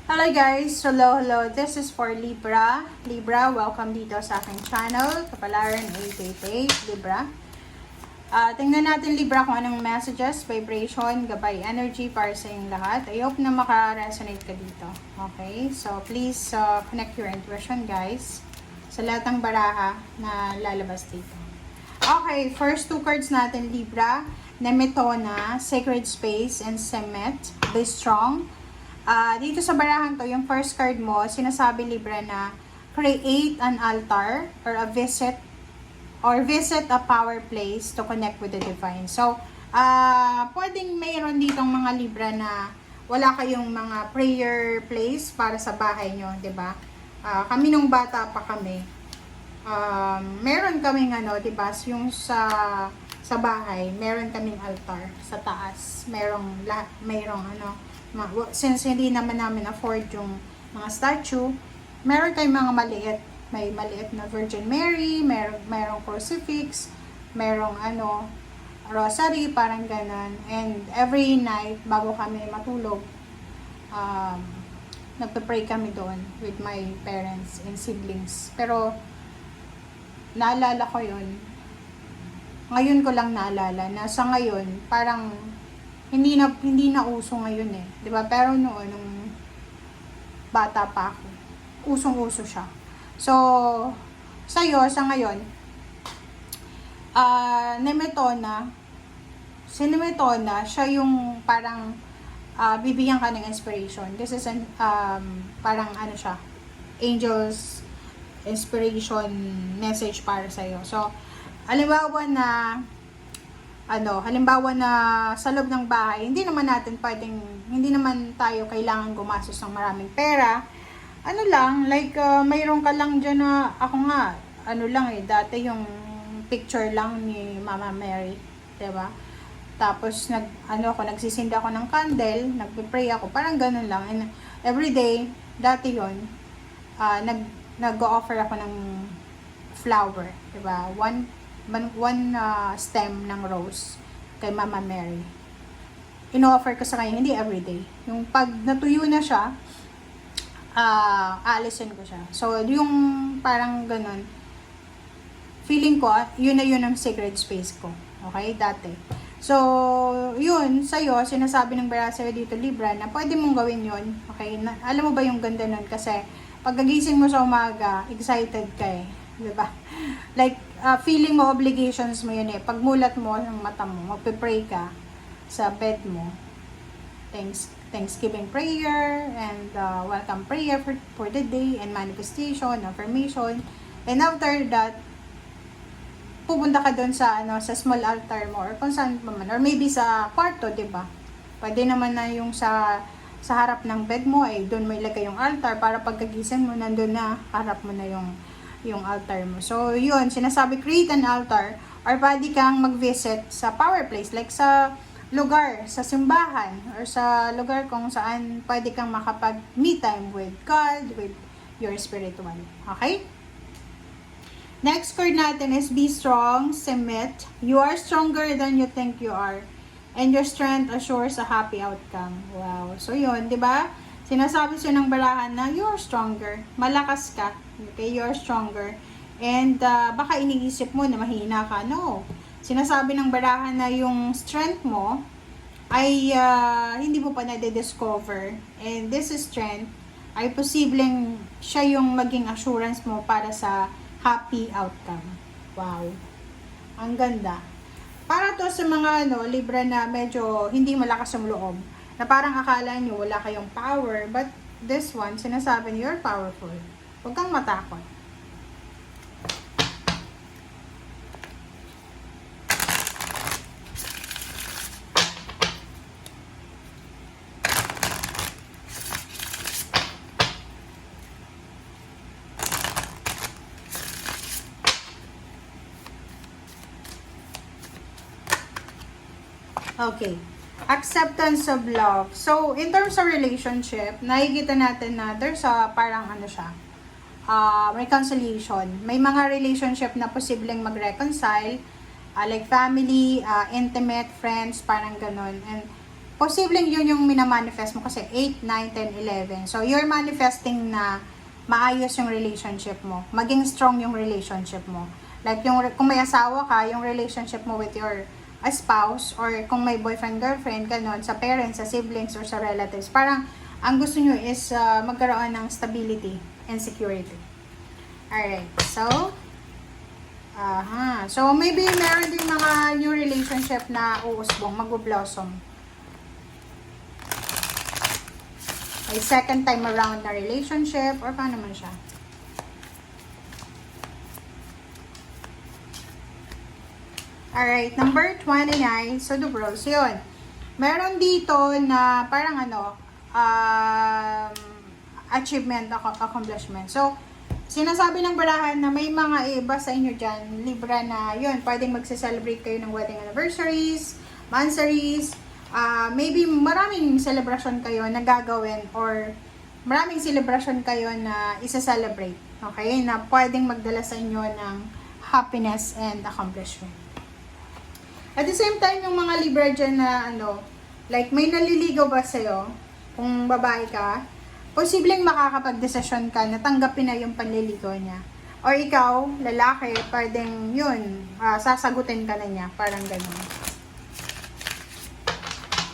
Hello guys! Hello! This is for Libra. Libra, welcome dito sa aking channel. Kapalaran 888, Libra. Tingnan natin Libra kung anong messages, vibration, gabay, energy para sa inyong lahat. I hope na maka-resonate ka dito. Okay? So, please connect your intuition guys sa lahat ng baraha na lalabas dito. Okay, first two cards natin Libra. Nemetona, Sacred Space, and Semet. Be strong. Dito sa barahan to, yung first card mo, sinasabi Libra na create an altar or visit a power place to connect with the divine. So, pwedeng mayroon ditong mga Libra na wala kayong mga prayer place para sa bahay nyo, 'di ba? Kami nung bata pa kami, meron kaming 'di ba, yung sa bahay, meron kaming altar sa taas. Merong since hindi naman namin afford yung mga statue, meron kayong mga maliit. May maliit na Virgin Mary, merong crucifix, merong rosary, parang ganon. And every night, bago kami matulog, nagpe-pray kami doon with my parents and siblings. Pero, naalala ko yun. Ngayon ko lang naalala na sa ngayon, parang hindi na uso ngayon eh. 'Di ba? Pero noon nung bata pa ako, usong-uso siya. So, sa ngayon, si Nemetona, siya yung parang bibigyan ka ng inspiration. This is parang siya, angels inspiration message para sa iyo. So, halimbawa na sa loob ng bahay, hindi naman tayo kailangan gumastos ng maraming pera. Mayroon ka lang dyan na, ako nga, dati yung picture lang ni Mama Mary, diba? Tapos, nagsisinda ako ng candle, nagpe-pray ako, parang ganun lang. And everyday, dati yun, nag-offer ako ng flower, diba? One stem ng rose kay Mama Mary. Ino-offer ko sa kanya, hindi everyday. Yung pag natuyo na siya, aalisin ko siya. So, yung parang ganun, feeling ko, yun ang sacred space ko. Okay? Dati. So, yun, sa'yo, sinasabi ng bara sa'yo dito, Libra, na pwede mong gawin yun. Okay? Alam mo ba yung ganda nun? Kasi, pagkagising mo sa umaga, excited ka eh. Diba? Feeling mo, obligations mo yun eh. Pagmulat mo ng mata mo, magpe-pray ka sa bed mo. Thanksgiving prayer and welcome prayer for the day and manifestation, affirmation. And after that, pupunta ka doon sa small altar mo or kung saan pa man, or maybe sa kwarto, 'di ba? Pwede naman na yung sa harap ng bed mo ay doon mo ilagay yung altar para pagkagising mo nandoon na harap mo na yung altar mo. So, yun, sinasabi, create an altar or pwede kang mag-visit sa power place, like sa lugar, sa simbahan, or sa lugar kung saan pwede kang makapag-me time with God, with your spiritual. Okay? Next card natin is be strong, Semet. You are stronger than you think you are. And your strength assures a happy outcome. Wow. So, yun, di ba? Sinasabi siya ng barahan na you are stronger. Malakas ka. Okay? You are stronger. And baka iniisip mo na mahina ka. No. Sinasabi ng barahan na yung strength mo ay hindi mo pa na-discover. And this strength ay posibleng siya yung maging assurance mo para sa happy outcome. Wow. Ang ganda. Para to sa mga Libra na medyo hindi malakas ang loob. Na parang akala nyo wala kayong power, but this one, sinasabi niyo, you're powerful. Huwag kang matakot. Okay. Acceptance of love. So, in terms of relationship, nakikita natin na there's parang reconciliation. May mga relationship na posibleng mag-reconcile, like family, intimate, friends, parang ganun. And posibleng yun yung minamanifest mo kasi 8, 9, 10, 11. So, you're manifesting na maayos yung relationship mo. Maging strong yung relationship mo. Like, kung may asawa ka, yung relationship mo with your spouse, or kung may boyfriend, girlfriend, ganon, sa parents, sa siblings, or sa relatives, parang, ang gusto nyo is magkaroon ng stability and security. Alright, so, so maybe meron din mga new relationship na uusbong, mag-blossom. May second time around na relationship, or paano man siya? Alright, number 29, so the bros, yun. Meron dito na parang achievement, accomplishment. So, sinasabi ng barahan na may mga iba sa inyo dyan, Libra, na yun, pwedeng magse-celebrate kayo ng wedding anniversaries, monthsaries, maybe maraming celebration kayo na gagawin, or maraming celebration kayo na isa-celebrate, okay? Na pwedeng magdala sa inyo ng happiness and accomplishment. At the same time, yung mga Libra dyan na like may naliligaw ba sa'yo, kung babae ka, posibleng makakapag-desisyon ka na tanggapin na yung panliligaw niya. Or ikaw, lalaki, pwedeng yun, sasagutin ka na niya, parang ganun.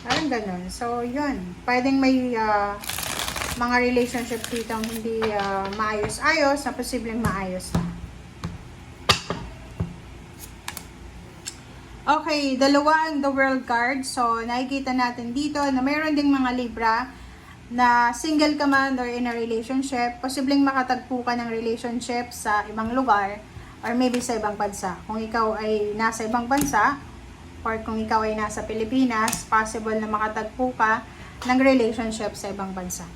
Parang ganun. So, yun. Pwedeng may mga relationship dito hindi maayos-ayos, na posibleng maayos na. Okay, dalawa ang the world card. So, nakikita natin dito na mayroon ding mga Libra na single ka man or in a relationship. Posibleng makatagpo ka ng relationship sa ibang lugar or maybe sa ibang bansa. Kung ikaw ay nasa ibang bansa or kung ikaw ay nasa Pilipinas, possible na makatagpo ka ng relationship sa ibang bansa.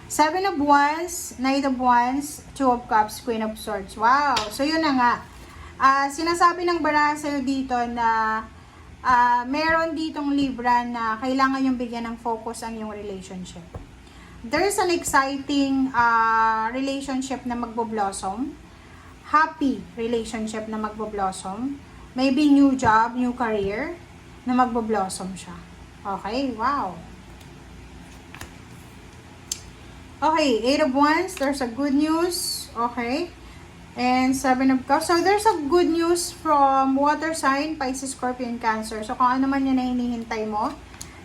7 of Wands, Knight of Wands, 2 of Cups, Queen of Swords. Wow! So, yun na nga. Sinasabi ng baraha sa'yo dito na meron ditong Libra na kailangan yung bigyan ng focus ang yung relationship. There's an exciting relationship na magbo-blossom. Happy relationship na magbo-blossom. Maybe new job, new career na magbo-blossom siya. Okay, wow. Okay, 8 of Wands, there's a good news. Okay. And 7 of Cups. So, there's a good news from water sign, Pisces, Scorpion, Cancer. So, kung ano man yan na hinihintay mo.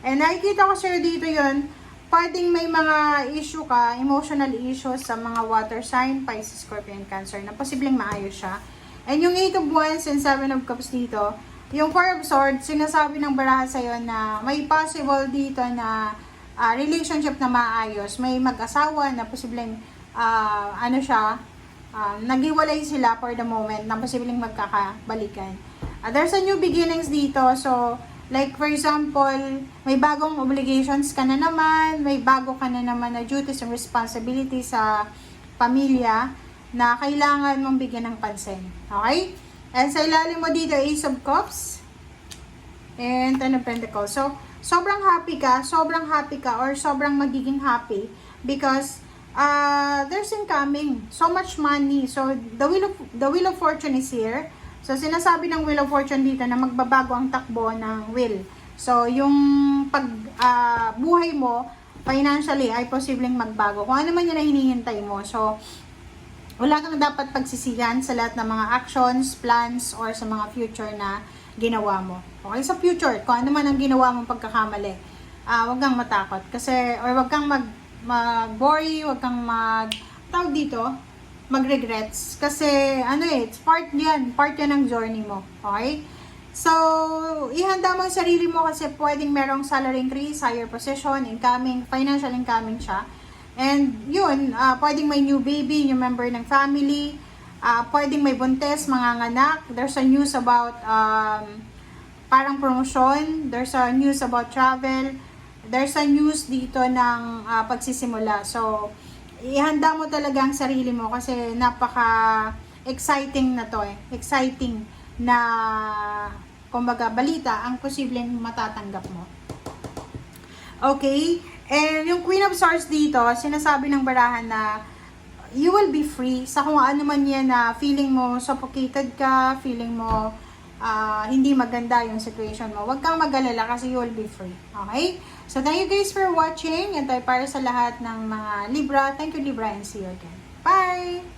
And nakikita ko sir dito yun, pwedeng may mga issue ka, emotional issues sa mga water sign, Pisces, Scorpion, Cancer, na posibleng maayos siya. And yung 8 of Wands and 7 of Cups dito, yung 4 of Swords, sinasabi ng baraha sa'yo na may possible dito na relationship na maayos. May mag-asawa na posibleng, naghiwalay sila for the moment na posibleng magkakabalikan. There's a new beginnings dito. So, like for example, may bagong obligations ka na naman, may bago ka na naman na duties and responsibilities sa pamilya na kailangan mong bigyan ng pansin. Okay? And sa ilalim mo dito, Ace of Cups and Ten of Pentacles. So, sobrang happy ka or sobrang magiging happy because there's incoming so much money. So the wheel of fortune is here. So sinasabi ng wheel of fortune dito na magbabago ang takbo ng wheel. So yung buhay mo financially ay posibleng magbago. Kung ano man yan na hinihintay mo. So wala kang dapat pagsisihan sa lahat ng mga actions, plans, or sa mga future na ginawa mo. Okay, sa future, kung ano man ang ginawa mong pagkakamali, wag kang matakot. Kasi, or wag kang mag-worry, wag kang mag-regrets. Kasi, it's part yan ng journey mo. Okay? So, ihanda mo ang sarili mo kasi pwedeng merong salary increase, higher position, incoming, financial incoming siya. And, yun, pwedeng may new baby, new member ng family, pwedeng may buntes, manganganak. There's a news about, parang promotion. There's a news about travel. There's a news dito ng pagsisimula. So, ihanda mo talaga ang sarili mo kasi napaka-exciting na to eh. Exciting na, kumbaga, balita ang posibleng matatanggap mo. Okay? And yung Queen of Swords dito, sinasabi ng barahan na you will be free sa kung ano man yan na feeling mo suffocated ka, feeling mo hindi maganda yung situation mo, huwag kang mag-alala kasi you will be free. Okay? So, thank you guys for watching. Ito ay para sa lahat ng mga Libra. Thank you, Libra, and see you again. Bye!